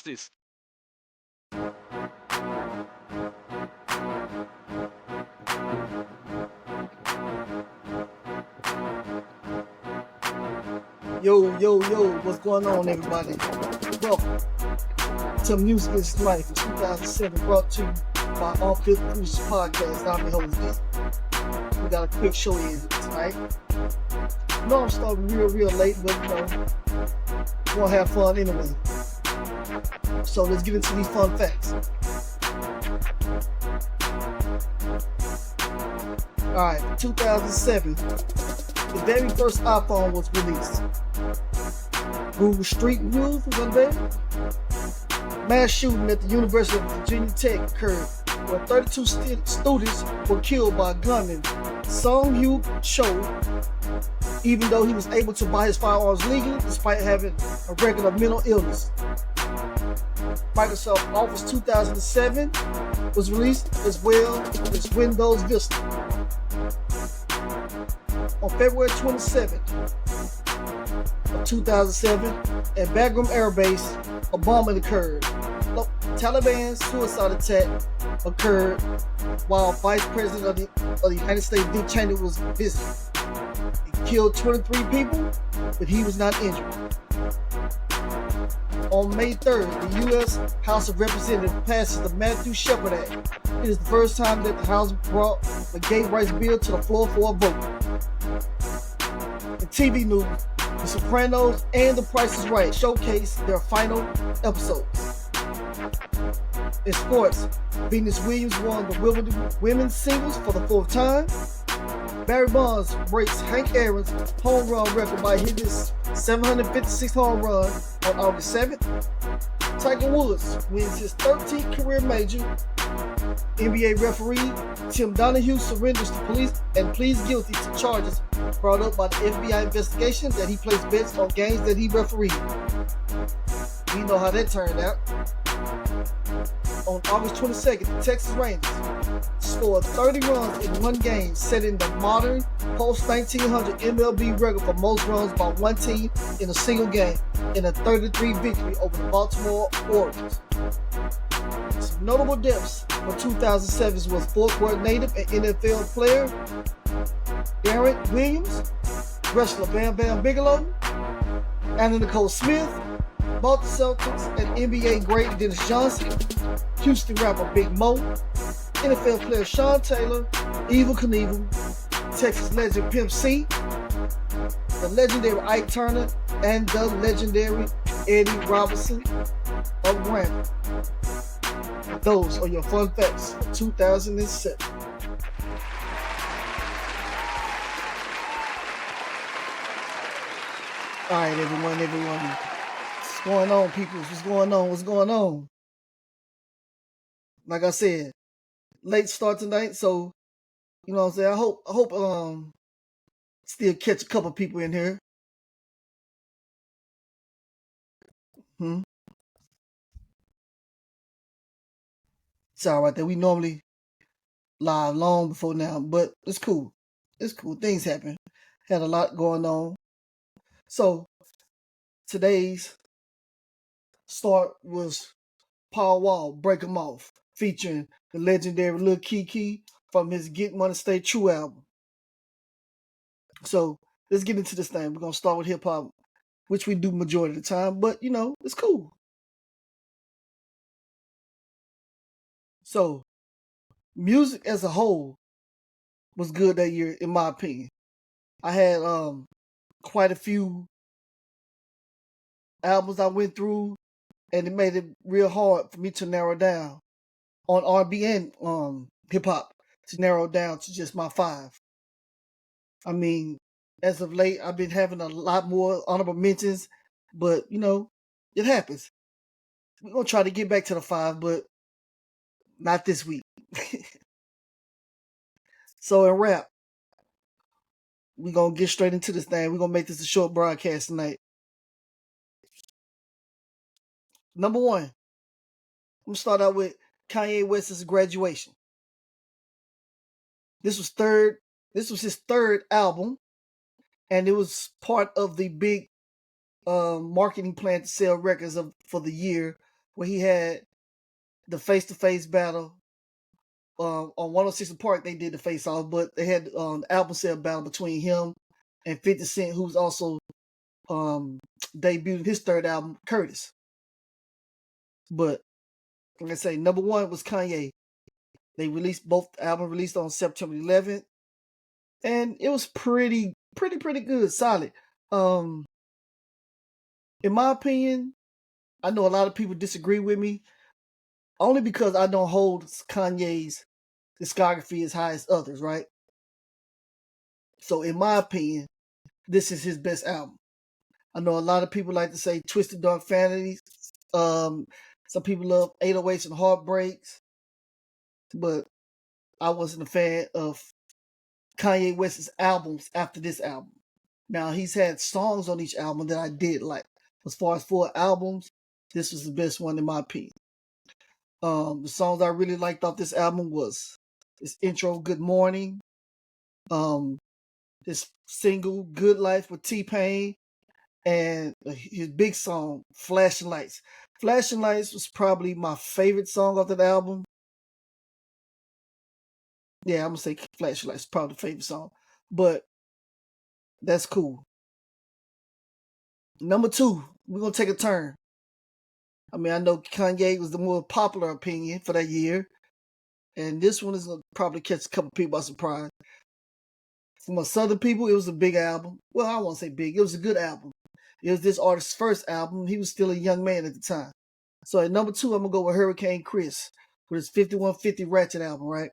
this. Yo, yo, yo, what's going on, everybody? Welcome to Music is Life in 2007, brought to you by All Fifth Cruise Podcast. I'm your host, D. We got a quick show in tonight. You know I'm starting real late, but you know, we're gonna have fun anyway. So let's get into these fun facts. Alright, 2007, the very first iPhone was released. Google Street View was unveiled. Mass shooting at the University of Virginia Tech occurred, where 32 students were killed by gunman Sung Hyu Cho, even though he was able to buy his firearms legally despite having a record of mental illness. Microsoft Office 2007 was released, as well as Windows Vista. On February 27th of 2007, at Bagram Air Base, a bombing occurred. Taliban suicide attack occurred while Vice President of the United States, Dick Cheney, was visiting. He killed 23 people, but he was not injured. On May 3rd, the U.S. House of Representatives passes the Matthew Shepard Act. It is the first time that the House brought the gay rights bill to the floor for a vote. In TV news, The Sopranos and The Price is Right showcase their final episodes. In sports, Venus Williams won the women's singles for the 4th time. Barry Bonds breaks Hank Aaron's home run record by hitting his 756th home run on August 7th. Tiger Woods wins his 13th career major. NBA referee Tim Donahue surrenders to police and pleads guilty to charges brought up by the FBI investigation that he placed bets on games that he refereed. We know how that turned out. On August 22nd, the Texas Rangers scored 30 runs in one game, setting the modern post-1900 MLB record for most runs by one team in a single game in a 33 victory over the Baltimore Orioles. Some notable deaths for 2007 was Fort Worth native and NFL player Darren Williams, wrestler Bam Bam Bigelow, Anna Nicole Smith, Boston Celtics and NBA great Dennis Johnson, Houston rapper Big Mo, NFL player Sean Taylor, Evel Knievel, Texas legend Pimp C, the legendary Ike Turner, and the legendary Eddie Robinson of Grammy. Those are your fun facts for 2007. All right, everyone. What's going on, people? What's going on? Like I said, late start tonight, so you know what I'm saying. I hope still catch a couple people in here. It's all right that we normally live long before now, but it's cool. Things happen. Had a lot going on. So today's start was Paul Wall, Break 'Em Off, featuring the legendary Lil Keke from his Get Money Stay True album. So let's get into this thing. We're gonna start with hip hop, which we do majority of the time, but you know, it's cool. So music as a whole was good that year, in my opinion. I had quite a few albums I went through, and it made it real hard for me to narrow down on R&B and hip hop, to narrow down to just my 5. I mean, as of late, I've been having a lot more honorable mentions, but you know, it happens. We're gonna try to get back to the 5, but not this week. So in rap, we're gonna get straight into this thing. We're gonna make this a short broadcast tonight. Number 1, I'm gonna start out with Kanye West's Graduation. This was his third album, and it was part of the big marketing plan to sell records for the year where he had the face-to-face battle. On 106 Park, they did the face-off, but they had the album sale battle between him and 50 Cent, who's also debuted his third album, Curtis. But like I say, number one was Kanye. They released both albums released on September 11th, and it was pretty good, solid. In my opinion, I know a lot of people disagree with me, only because I don't hold Kanye's discography as high as others, right? So in my opinion, this is his best album. I know a lot of people like to say Twisted Dark Fantasies. Some people love 808s and Heartbreaks, but I wasn't a fan of Kanye West's albums after this album. Now, he's had songs on each album that I did like. As far as 4 albums, this was the best one in my opinion. The songs I really liked off this album was his intro, Good Morning, his single, Good Life with T-Pain, and his big song, Flashing Lights. Flashing Lights was probably my favorite song off that album. Yeah, I'm gonna say Flashing Lights is probably the favorite song, but that's cool. Number 2, we're gonna take a turn. I mean, I know Kanye was the more popular opinion for that year, and this one is gonna probably catch a couple people by surprise. For my Southern people, it was a big album. Well, I won't say big. It was a good album. It was this artist's first album. He was still a young man at the time. So at number 2, I'm gonna go with Hurricane Chris with his 5150 Ratchet album, right?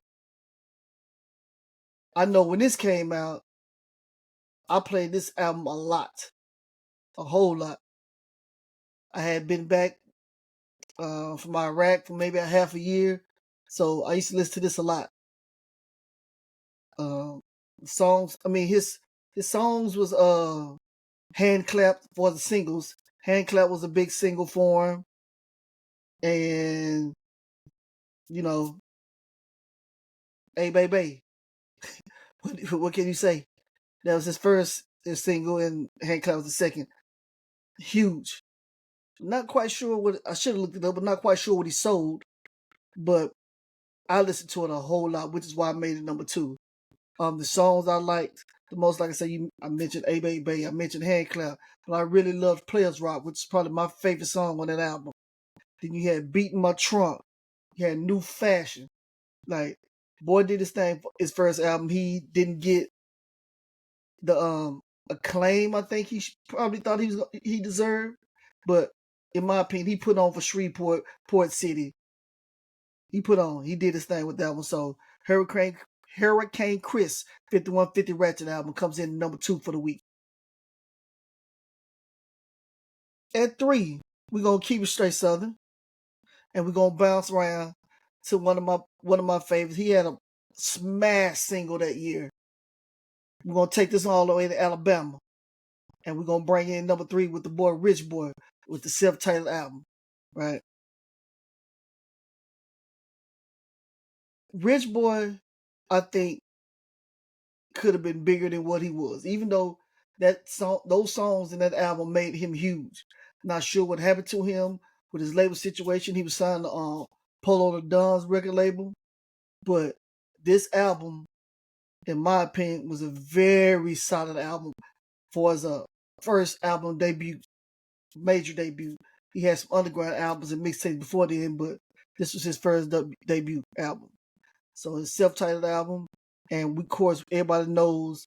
I know when this came out, I played this album a lot. A whole lot. I had been back from Iraq for maybe a half a year. So I used to listen to this a lot. Songs, I mean his songs was Hand Clap for the singles. Hand Clap was a big single for him. And you know, Hey Baby. What can you say? That was his first single, and Hand Clap was the second. Huge. Not quite sure what I should have looked it up, but not quite sure what he sold. But I listened to it a whole lot, which is why I made it number 2. The songs I liked the most, like I said, I mentioned A Baby, I mentioned Hand Clap, but I really loved Players Rock, which is probably my favorite song on that album. Then you had Beating My Trunk, you had New Fashion. Like, boy did his thing for his first album. He didn't get the acclaim I think he probably thought he deserved, but in my opinion, he put on for Shreveport, Port City. He did his thing with that one. So Hurricane Chris 5150 Ratchet album comes in number 2 for the week. At 3, we're gonna keep it straight Southern, and we're gonna bounce around to one of my favorites. He had a smash single that year. We're gonna take this all the way to Alabama, and we're gonna bring in number 3 with the boy Rich Boy with the self-titled album, right? Rich Boy, I think, could have been bigger than what he was, even though those songs in that album made him huge. Not sure what happened to him with his label situation. He was signed to Polo the Don's record label, but this album, in my opinion, was a very solid album for his first album debut, major debut. He had some underground albums and mixtapes before then, but this was his first debut album. So his self-titled album, and of course everybody knows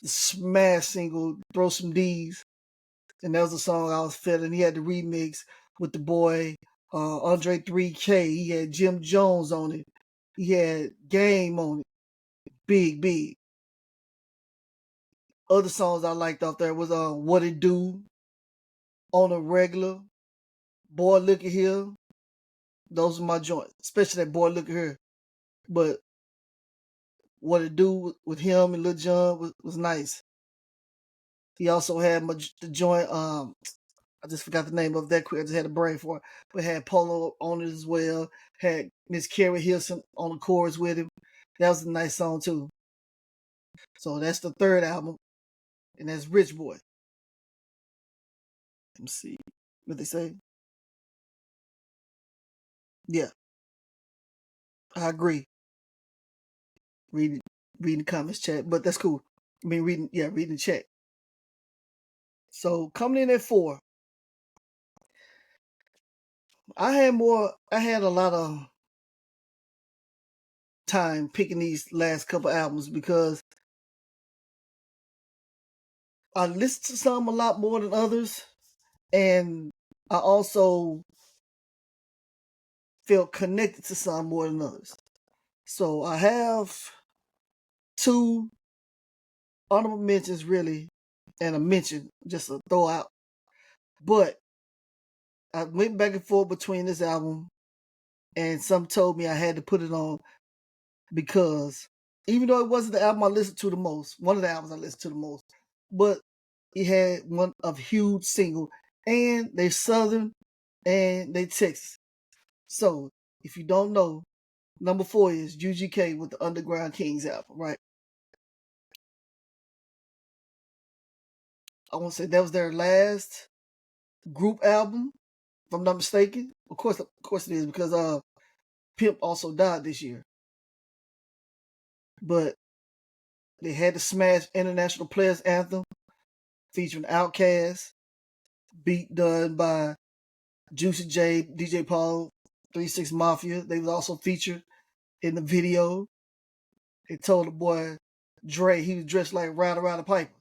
the smash single "Throw Some D's," and that was the song I was feeling. He had the remix with the boy Andre 3K. He had Jim Jones on it. He had Game on it. Big. Other songs I liked off there was "What It Do," "On a Regular," "Boy Look at Here." Those are my joints, especially that "Boy Look at Here." But "What It Do" with him and Lil Jon was nice. He also had the joint. I just forgot the name of that quick. I just had a brain for it. But had Polo on it as well. Had Miss Carrie Hilson on the chorus with him. That was a nice song too. So that's the 3rd album, and that's Rich Boy. Let me see what they say. Yeah, I agree. Reading reading the comments chat, but that's cool. I mean, reading the chat. So coming in at 4, I had a lot of time picking these last couple albums because I listened to some a lot more than others, and I also felt connected to some more than others. So I have 2 honorable mentions really, and a mention just to throw out. But I went back and forth between this album, and some told me I had to put it on because even though it wasn't the album I listened to the most, one of the albums I listened to the most, but it had one of huge single, and they Southern and they Texas. So if you don't know, number 4 is UGK with the Underground Kings album, right? I want to say that was their last group album, if I'm not mistaken. Of course it is because Pimp also died this year. But they had the smash International Players Anthem featuring Outkast, beat done by Juicy J, DJ Paul, 3 6 Mafia. They was also featured in the video. They told the boy Dre he was dressed like Ride Around the Piper.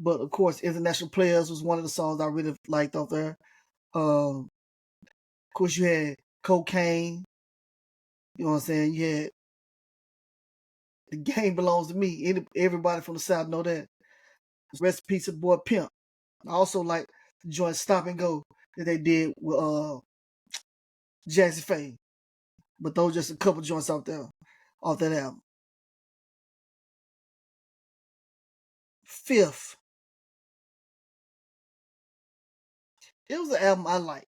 But of course, International Players was one of the songs I really liked off there. Of course, you had Cocaine. You know what I'm saying? You had The Game Belongs to Me. Everybody from the South know that. Rest in peace to the boy Pimp. I also like the joint Stop and Go that they did with Jazzy Faye. But those just a couple joints out there off that album. 5th, it was an album I liked.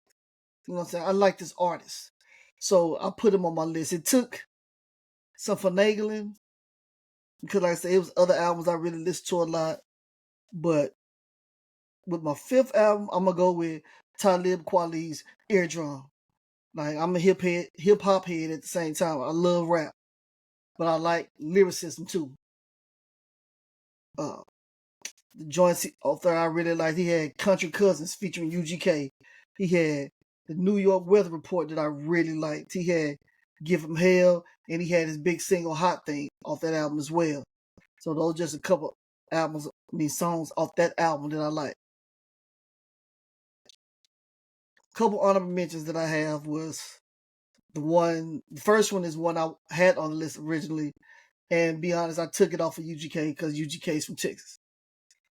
You know what I'm saying? I like this artist. So I put him on my list. It took some finagling because, like I said, it was other albums I really listened to a lot. But with my 5th album, I'm going to go with Talib Kweli's Eardrum. Like, I'm a hip hop head at the same time. I love rap, but I like lyricism too. The joints off there I really liked. He had Country Cousins featuring UGK. He had the New York Weather Report that I really liked. He had Give 'Em Hell, and he had his big single Hot Thing off that album as well. So those just a couple songs off that album that I like. Couple honorable mentions that I have was the first one is one I had on the list originally, and be honest, I took it off of UGK because UGK is from Texas.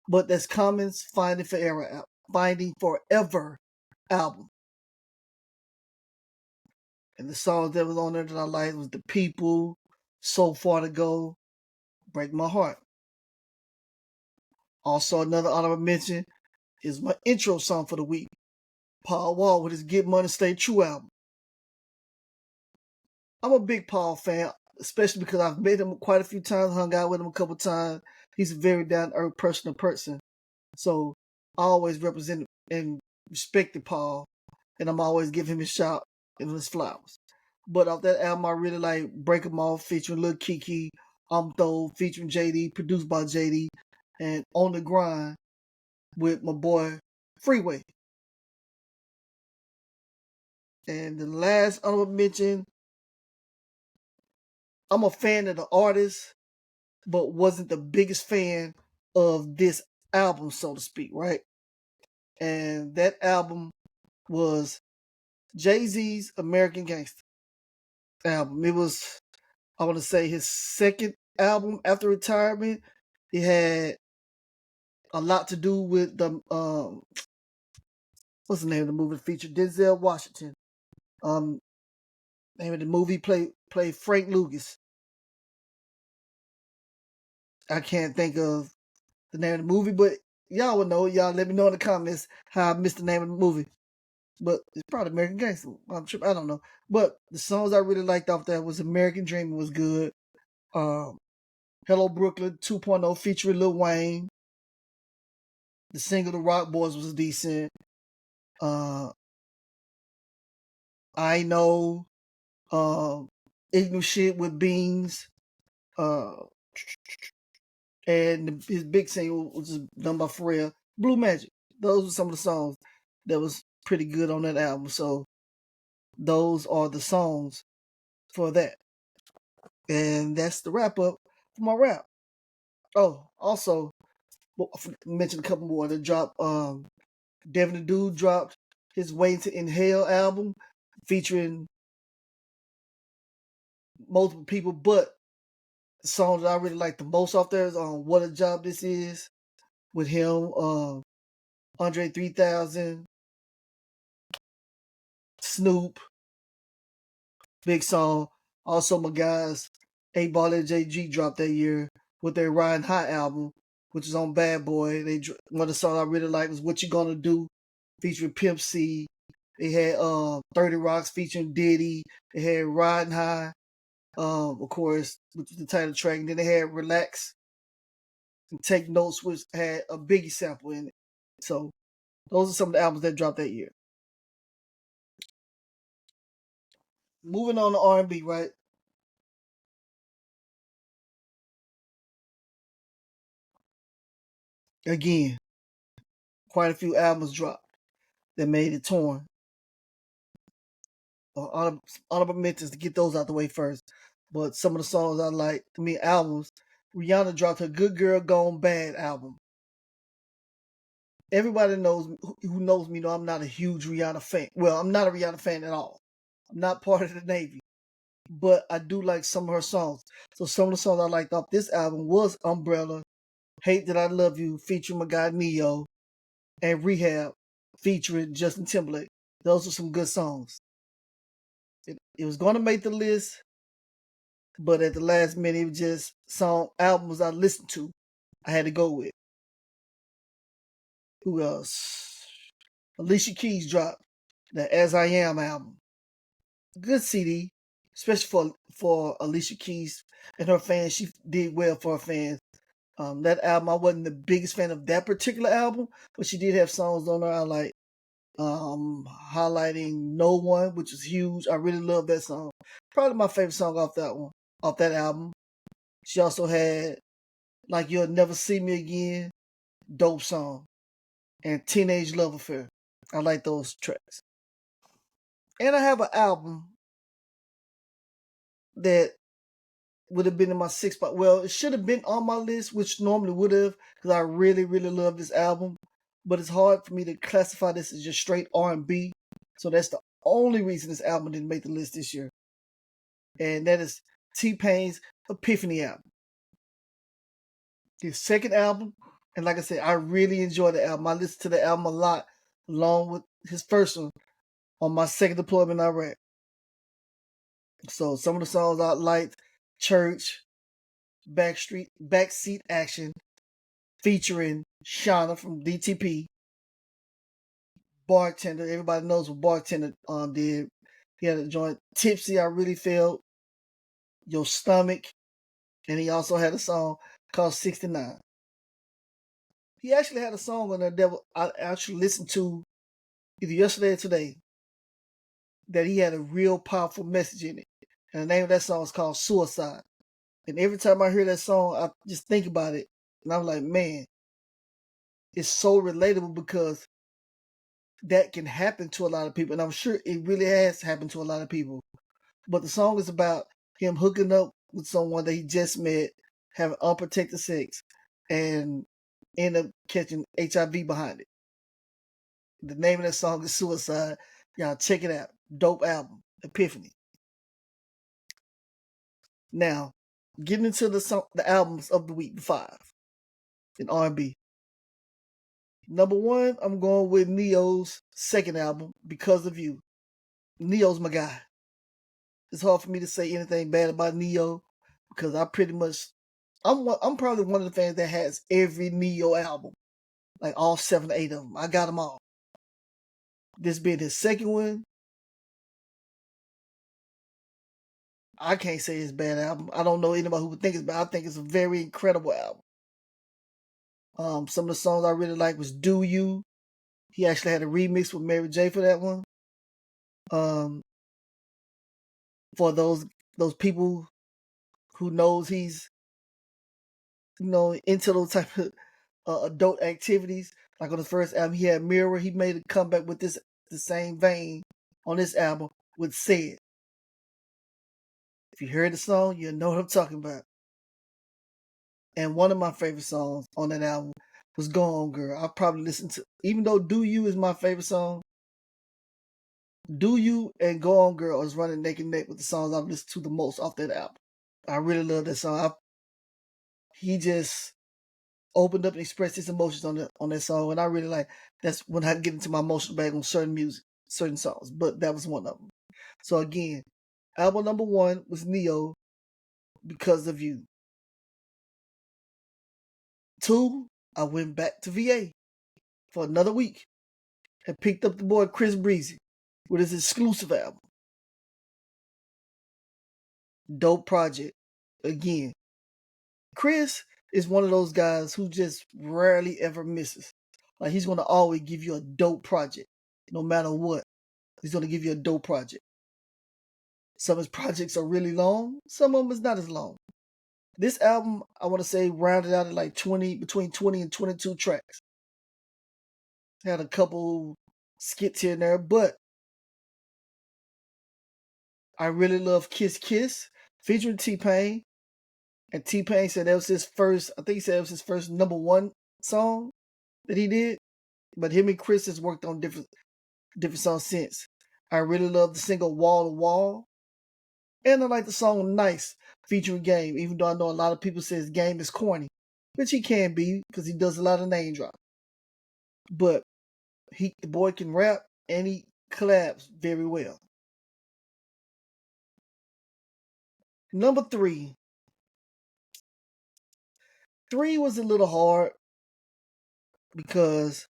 But that's Common's Finding Forever album. And the songs that was on there that I liked was The People, So Far to Go, Break My Heart. Also, another honorable mention is my intro song for the week, Paul Wall with his Get Money Stay True album. I'm a big Paul fan, especially because I've met him quite a few times, hung out with him a couple times. He's a very down-to-earth person. So I always represented and respected Paul, and I'm always giving him his shout and his flowers. But off that album, I really like Break 'Em Off featuring Lil Kiki, I'm Throw featuring JD, produced by JD, and On the Grind with my boy Freeway. And the last honorable mention, I'm a fan of the artist, but wasn't the biggest fan of this album, so to speak, right? And that album was Jay-Z's American Gangster album. It was, I want to say, his second album after retirement. It had a lot to do with the what's the name of the movie that featured Denzel Washington. Name of the movie played Frank Lucas. I can't think of the name of the movie, but y'all will know. Y'all let me know in the comments how I missed the name of the movie. But it's probably American Gangster. I don't know. But the songs I really liked off that was American Dreaming was good. Hello Brooklyn 2.0 featuring Lil Wayne. The single The Rock Boys was decent. I Know, Ignorant Shit with Beans, uh, and his big single was just done by Pharrell, Blue Magic. Those were some of the songs that was pretty good on that album. So those are the songs for that. And that's the wrap up for my rap. Oh, also, I mentioned a couple more that dropped. Devin the Dude dropped his Waiting to Inhale album featuring multiple people, but the song that I really like the most off there is What a Job This Is with him, Andre 3000, Snoop, big song. Also, my guys, 8Ball and JG dropped that year with their Riding High album, which is on Bad Boy. One of the songs I really like was What You Gonna Do, featuring Pimp C. They had 30 Rocks featuring Diddy. They had Riding High, of course, which was the title track. And then they had Relax and Take Notes, which had a Biggie sample in it. So those are some of the albums that dropped that year. Moving on to R&B, right? Again, quite a few albums dropped that made it torn. Honorable mentions to get those out the way first. But some of the songs I like, albums. Rihanna dropped her Good Girl Gone Bad album. Everybody who knows me know I'm not a huge Rihanna fan. Well, I'm not a Rihanna fan at all. I'm not part of the Navy. But I do like some of her songs. So some of the songs I liked off this album was Umbrella, Hate That I Love You, featuring my guy Neo, and Rehab, featuring Justin Timberlake. Those are some good songs. It was going to make the list, but at the last minute, it was just albums I listened to. I had to go with. Who else? Alicia Keys dropped the As I Am album. Good CD, especially for Alicia Keys and her fans. She did well for her fans. That album, I wasn't the biggest fan of that particular album, but she did have songs on there I like. Highlighting No One, which is huge. I really love that song. Probably my favorite song off that album. She also had Like You'll Never See Me Again, dope song, and Teenage Love Affair. I like those tracks. And I have an album that would have been in my sixth spot. Well, it should have been on my list, which normally would have, because I really, really love this album. But it's hard for me to classify this as just straight R&B. So that's the only reason this album didn't make the list this year. And that is T-Pain's Epiphany album. His second album, and like I said, I really enjoyed the album. I listened to the album a lot, along with his first one, on my second deployment in Iraq. So some of the songs I liked, Church, Backseat Action, featuring Shauna from DTP, Bartender. Everybody knows what Bartender did. He had a joint Tipsy, I Really Felt, Your Stomach, and he also had a song called 69. He actually had a song on there that I actually listened to either yesterday or today that he had a real powerful message in it. And the name of that song is called Suicide. And every time I hear that song, I just think about it. And I'm like, man, it's so relatable because that can happen to a lot of people. And I'm sure it really has happened to a lot of people. But the song is about him hooking up with someone that he just met, having unprotected sex, and end up catching HIV behind it. The name of that song is Suicide. Y'all check it out. Dope album, Epiphany. Now, getting into the albums of the week, the 5 in R&B. Number 1, I'm going with Neo's second album, Because of You. Neo's my guy. It's hard for me to say anything bad about Neo because I'm probably one of the fans that has every Neo album, like all 7 or 8 of them. I got them all. This being his second one, I can't say it's a bad album. I don't know anybody who would think it's bad. I think it's a very incredible album. Some of the songs I really like was Do You. He actually had a remix with Mary J for that one. for those people who knows he's into those type of adult activities. Like on his first album, he had Mirror. He made a comeback with the same vein on this album with Said. If you heard the song, you know what I'm talking about. And one of my favorite songs on that album was Go On Girl. I probably listened to, even though Do You is my favorite song, Do You and Go On Girl is running neck and neck with the songs I've listened to the most off that album. I really love that song. He just opened up and expressed his emotions on that song, and I really like. That's when I get into my emotional bag on certain music, certain songs. But that was one of them. So again, album number 1 was Neo, Because of You. 2, I went back to VA for another week and picked up the boy Chris Breezy with his exclusive album. Dope project. Again, Chris is one of those guys who just rarely ever misses. Like, he's going to always give you a dope project. No matter what, he's going to give you a dope project. Some of his projects are really long. Some of them is not as long. This album, I want to say, rounded out at like between 20 and 22 tracks. Had a couple skits here and there, but I really love Kiss Kiss featuring T-Pain. And T-Pain said that was his first, I think he said it was his first number 1 song that he did. But him and Chris has worked on different songs since. I really love the single Wall to Wall. And I like the song Nice featuring Game, even though I know a lot of people say Game is corny. Which he can be, because he does a lot of name drop. But the boy can rap and he collabs very well. Number 3. 3 was a little hard because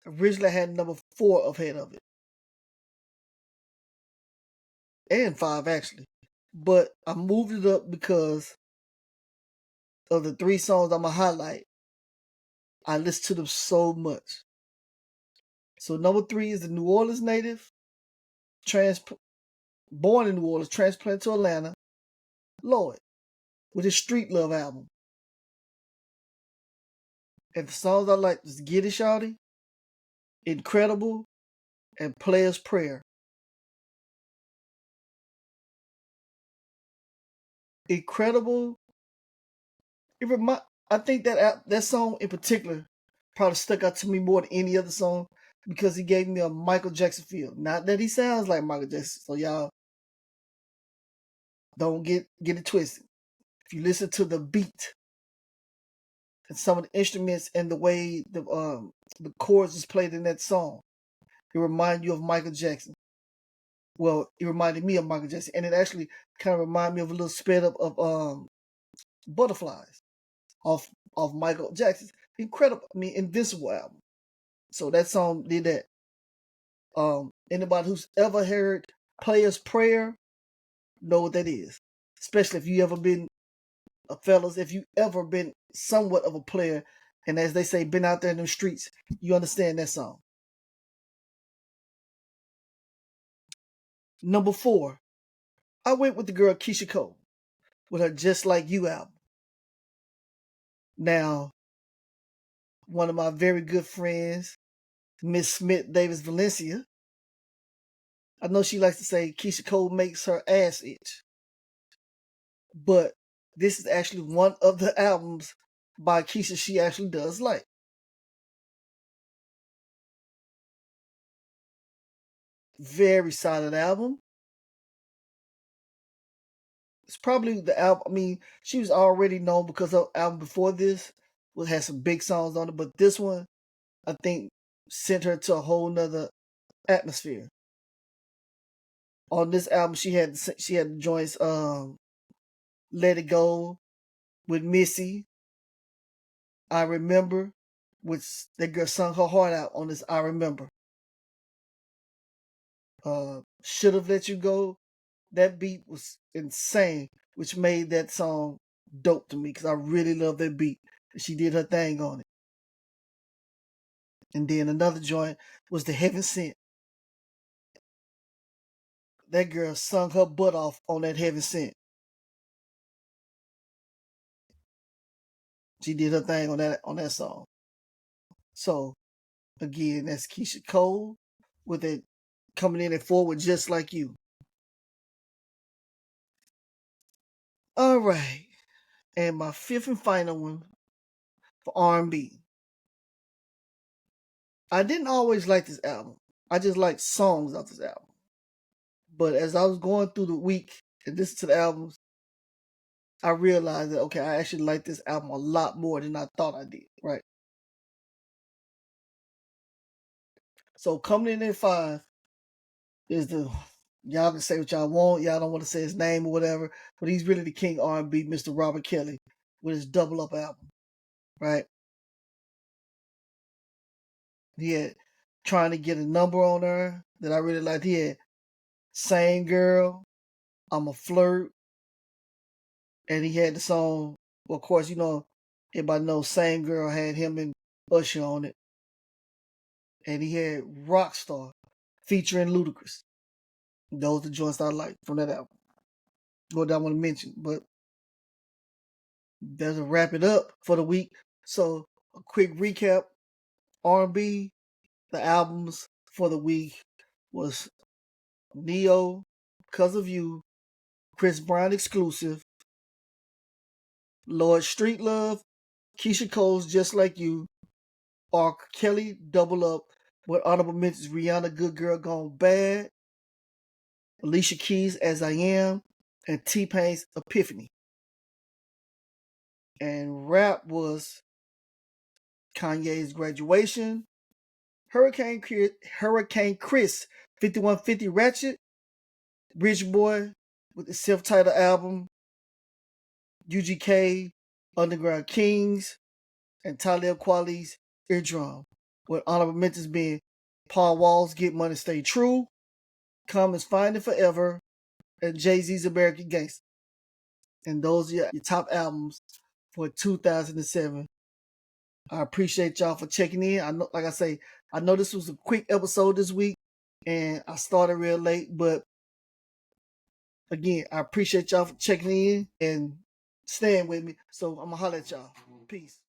originally I had number 4 ahead of it. And 5 actually. But I moved it up because of the 3 songs I'm going to highlight. I listen to them so much. So number 3 is the New Orleans native, born in New Orleans, transplanted to Atlanta, Lloyd, with his Street Love album. And the songs I like is Get It Shawty, Incredible, and Player's Prayer. Incredible. I think that song in particular probably stuck out to me more than any other song because he gave me a Michael Jackson feel. Not that he sounds like Michael Jackson, so y'all don't get it twisted. If you listen to the beat and some of the instruments and the way the chords is played in that song, it reminds you of Michael Jackson. Well, it reminded me of Michael Jackson, and it actually kind of reminded me of a little sped up of Butterflies off Michael Jackson's Invincible album. So that song did that. Anybody who's ever heard Player's Prayer know what that is. Especially if you ever been, fellas, if you ever been somewhat of a player, and as they say, been out there in the streets, you understand that song. Number 4, I went with the girl Keisha Cole with her Just Like You album. Now, one of my very good friends, Miss Smith Davis Valencia, I know she likes to say Keisha Cole makes her ass itch. But this is actually one of the albums by Keisha she actually does like. Very solid album. It's probably the album, she was already known because her album before this had some big songs on it, but this one, I think, sent her to a whole nother atmosphere. On this album, she had the joints Let It Go with Missy, I Remember, which that girl sung her heart out on this I Remember. Should Have Let You Go. That beat was insane, which made that song dope to me because I really love that beat. She did her thing on it. And then another joint was The Heaven Sent. that girl sung her butt off on that Heaven Sent. She did her thing on that song. So again, that's Keisha Cole with it coming in at forward just like you. All right, and my fifth and final one for R&B. I didn't always like this album. I just liked songs off this album. But as I was going through the week and listening to the albums, I realized that okay, I actually like this album a lot more than I thought I did. Right. So coming in at 5 is the y'all can say what y'all want. Y'all don't want to say his name or whatever, but he's really the king R&B, Mr. Robert Kelly, with his Double Up album. Right. He had Trying to Get a Number on her that I really liked. He had Same Girl, I'm a Flirt, and he had the song. Well, of course, everybody knows Same Girl had him and Usher on it, and he had Rockstar featuring Ludacris. Those are the joints I like from that album. What I want to mention, but that's a wrap it up for the week. So a quick recap: R&B, the albums for the week was Neo, Cause of You, Chris Brown exclusive, Lord Street Love, Keisha Cole's Just Like You, R. Kelly Double Up, with honorable mentions Rihanna Good Girl Gone Bad, Alicia Keys As I Am, and T-Pain's Epiphany. And rap was Kanye's Graduation, Hurricane Chris 5150 Ratchet, Rich Boy with the self-titled album, UGK, Underground Kings, and Talib Kweli's Eardrum, with honorable mentions being Paul Wall's Get Money Stay True, Common's Finding Forever, and Jay-Z's American Gangster. And those are your top albums for 2007. I appreciate y'all for checking in. I know, like I say, I know this was a quick episode this week, and I started real late, but again, I appreciate y'all for checking in and staying with me. So I'm gonna holler at y'all. Peace.